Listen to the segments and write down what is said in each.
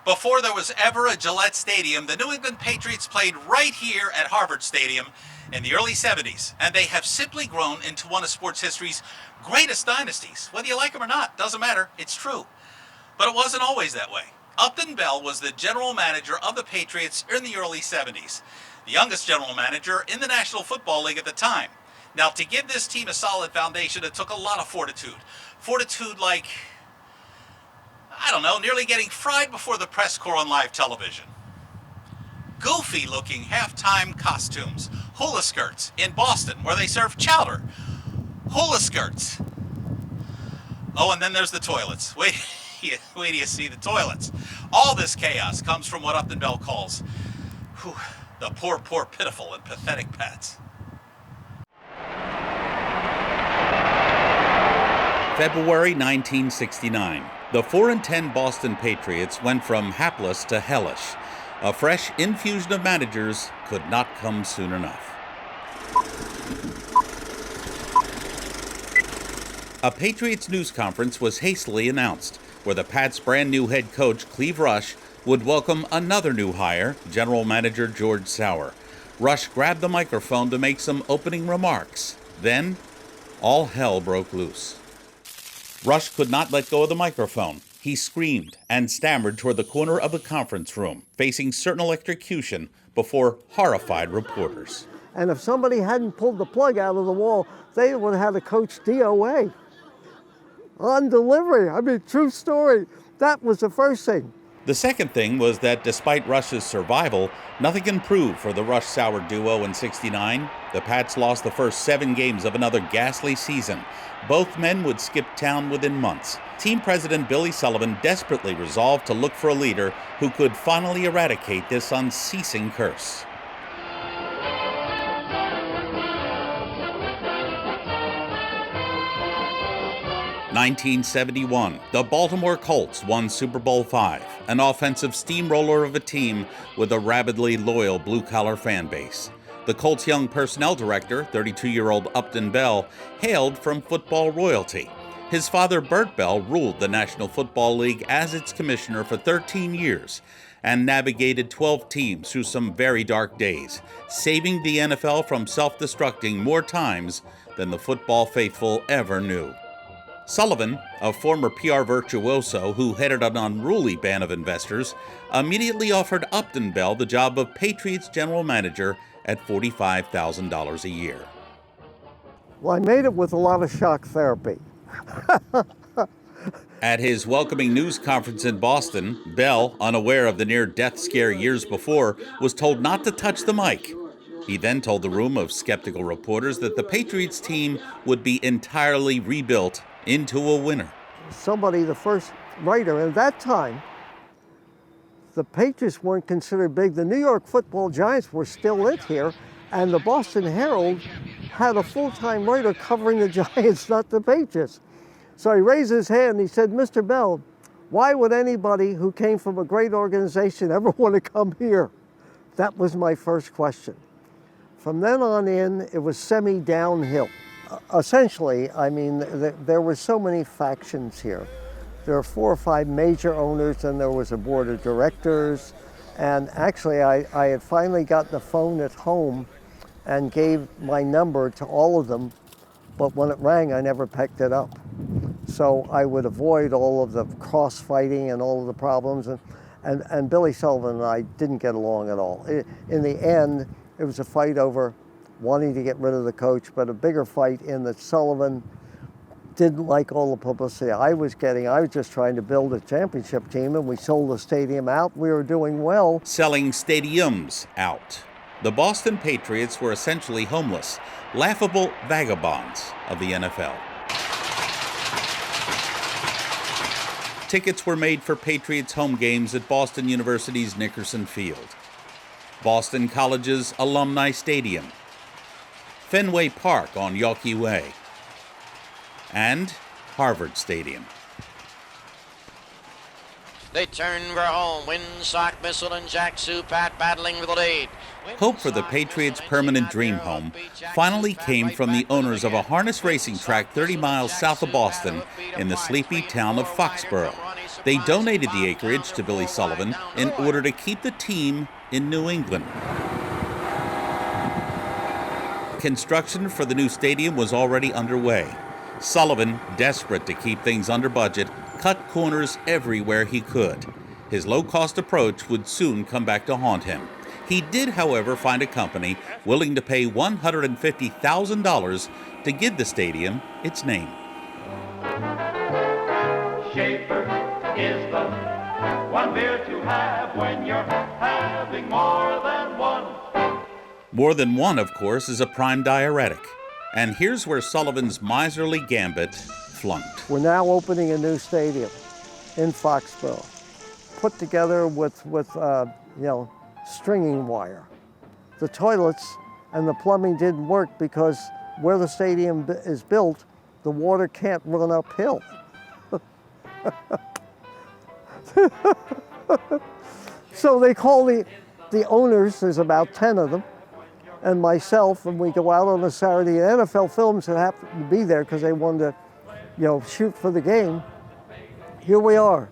Before there was ever a Gillette Stadium, the New England Patriots played right here at Harvard Stadium in the early 70s, and they have simply grown into one of sports history's greatest dynasties. Whether you like them or not, doesn't matter, it's true. But it wasn't always that way. Upton Bell was the general manager of the Patriots in the early 70s, the youngest general manager in the National Football League at the time. Now, to give this team a solid foundation, it took a lot of fortitude. Fortitude like, I don't know, nearly getting fried before the press corps on live television. Goofy looking halftime costumes. Hula skirts in Boston where they serve chowder. Hula skirts. Oh, and then there's the toilets. Wait till you see the toilets. All this chaos comes from what Upton Bell calls the poor, pitiful, and pathetic Pats. February 1969. The 4-10 Boston Patriots went from hapless to hellish. A fresh infusion of managers could not come soon enough. A Patriots news conference was hastily announced, where the Pats' brand new head coach, Cleve Rush, would welcome another new hire, general manager George Sauer. Rush grabbed the microphone to make some opening remarks. Then, all hell broke loose. Rush could not let go of the microphone. He screamed and stammered toward the corner of the conference room, facing certain electrocution before horrified reporters. And if somebody hadn't pulled the plug out of the wall, they would have had a coach DOA on delivery. I mean, true story. That was the first thing. The second thing was that despite Rush's survival, nothing improved for the Rush-Sauer duo in '69. The Pats lost the first 7 games of another ghastly season. Both men would skip town within months. Team president Billy Sullivan desperately resolved to look for a leader who could finally eradicate this unceasing curse. (1971), the Baltimore Colts won Super Bowl V, an offensive steamroller of a team with a rabidly loyal blue-collar fan base. The Colts' young personnel director, 32-year-old Upton Bell, hailed from football royalty. His father, Bert Bell, ruled the National Football League as its commissioner for 13 years and navigated 12 teams through some very dark days, saving the NFL from self-destructing more times than the football faithful ever knew. Sullivan, a former PR virtuoso who headed an unruly band of investors, immediately offered Upton Bell the job of Patriots general manager at $45,000 a year. Well, I made it with a lot of shock therapy. At his welcoming news conference in Boston, Bell, unaware of the near-death scare years before, was told not to touch the mic. He then told the room of skeptical reporters that the Patriots team would be entirely rebuilt into a winner. Somebody, the first writer, at that time, the Patriots weren't considered big. The New York Football Giants were still it here, and the Boston Herald had a full-time writer covering the Giants, not the Patriots. So he raised his hand and he said, "Mr. Bell, why would anybody who came from a great organization ever want to come here?" That was my first question. From then on in, it was semi-downhill. Essentially, I mean, there were so many factions here. There were 4 or 5 major owners, and there was a board of directors. And actually, I had finally gotten a phone at home and gave my number to all of them. But when it rang, I never picked it up. So I would avoid all of the cross-fighting and all of the problems. And Billy Sullivan and I didn't get along at all. In the end, it was a fight over wanting to get rid of the coach, but a bigger fight in that Sullivan didn't like all the publicity I was getting. I was just trying to build a championship team, and we sold the stadium out. We were doing well. Selling stadiums out. The Boston Patriots were essentially homeless, laughable vagabonds of the NFL. Tickets were made for Patriots home games at Boston University's Nickerson Field, Boston College's Alumni Stadium, Fenway Park on Yawkey Way, and Harvard Stadium. They turn for home. Windsock, Missile, and Jack Supat battling for the lead. Hope for the Patriots' permanent dream home finally came from the owners of a harness racing track 30 miles south of Boston in the sleepy town of Foxborough. They donated the acreage to Billy Sullivan in order to keep the team in New England. Construction for the new stadium was already underway. Sullivan, desperate to keep things under budget, cut corners everywhere he could. His low-cost approach would soon come back to haunt him. He did, however, find a company willing to pay $150,000 to give the stadium its name. Schaefer is the one beer to have when you're having more than one. More than one, of course, is a prime diuretic. And here's where Sullivan's miserly gambit flunked. We're now opening a new stadium in Foxborough, put together with stringing wire. The toilets and the plumbing didn't work because where the stadium is built, the water can't run uphill. So they call the owners, there's about 10 of them, and myself, and we go out on a Saturday. NFL Films that happened to be there because they wanted to, shoot for the game. Here we are.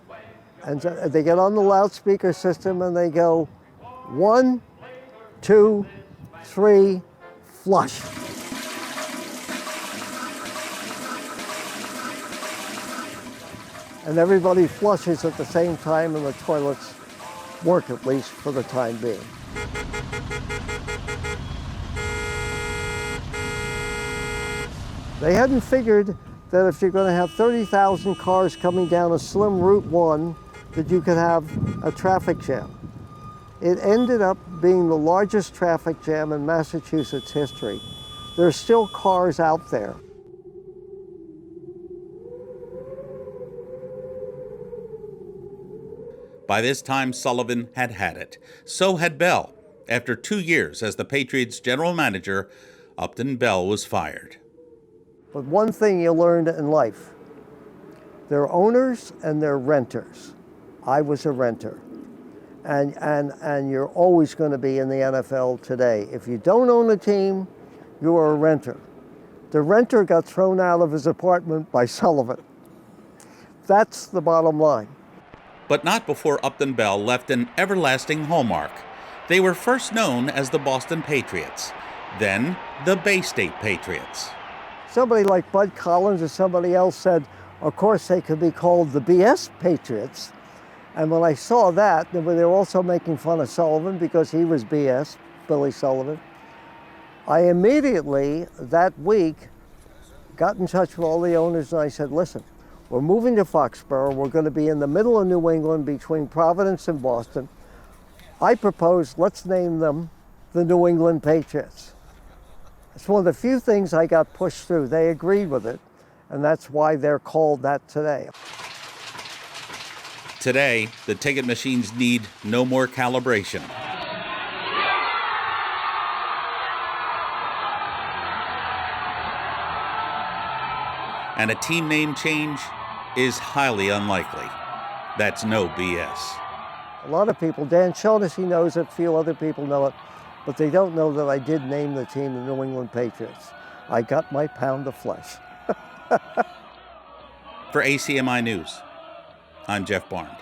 And they get on the loudspeaker system and they go, 1, 2, 3, flush. And everybody flushes at the same time and the toilets work, at least for the time being. They hadn't figured that if you're going to have 30,000 cars coming down a slim Route 1, that you could have a traffic jam. It ended up being the largest traffic jam in Massachusetts history. There's still cars out there. By this time, Sullivan had had it. So had Bell. After 2 years as the Patriots' general manager, Upton Bell was fired. But one thing you learned in life, they're owners and they're renters. I was a renter. And you're always going to be in the NFL today. If you don't own a team, you are a renter. The renter got thrown out of his apartment by Sullivan. That's the bottom line. But not before Upton Bell left an everlasting hallmark. They were first known as the Boston Patriots, then the Bay State Patriots. Somebody like Bud Collins or somebody else said, of course they could be called the BS Patriots. And when I saw that, they were also making fun of Sullivan because he was BS, Billy Sullivan. I immediately, that week, got in touch with all the owners and I said, listen, we're moving to Foxborough. We're going to be in the middle of New England between Providence and Boston. I propose let's name them the New England Patriots. It's one of the few things I got pushed through. They agreed with it, and that's why they're called that today. Today, the ticket machines need no more calibration. And a team name change is highly unlikely. That's no BS. A lot of people, Dan Shaughnessy knows it, few other people know it, but they don't know that I did name the team the New England Patriots. I got my pound of flesh. For ACMI News, I'm Jeff Barnes.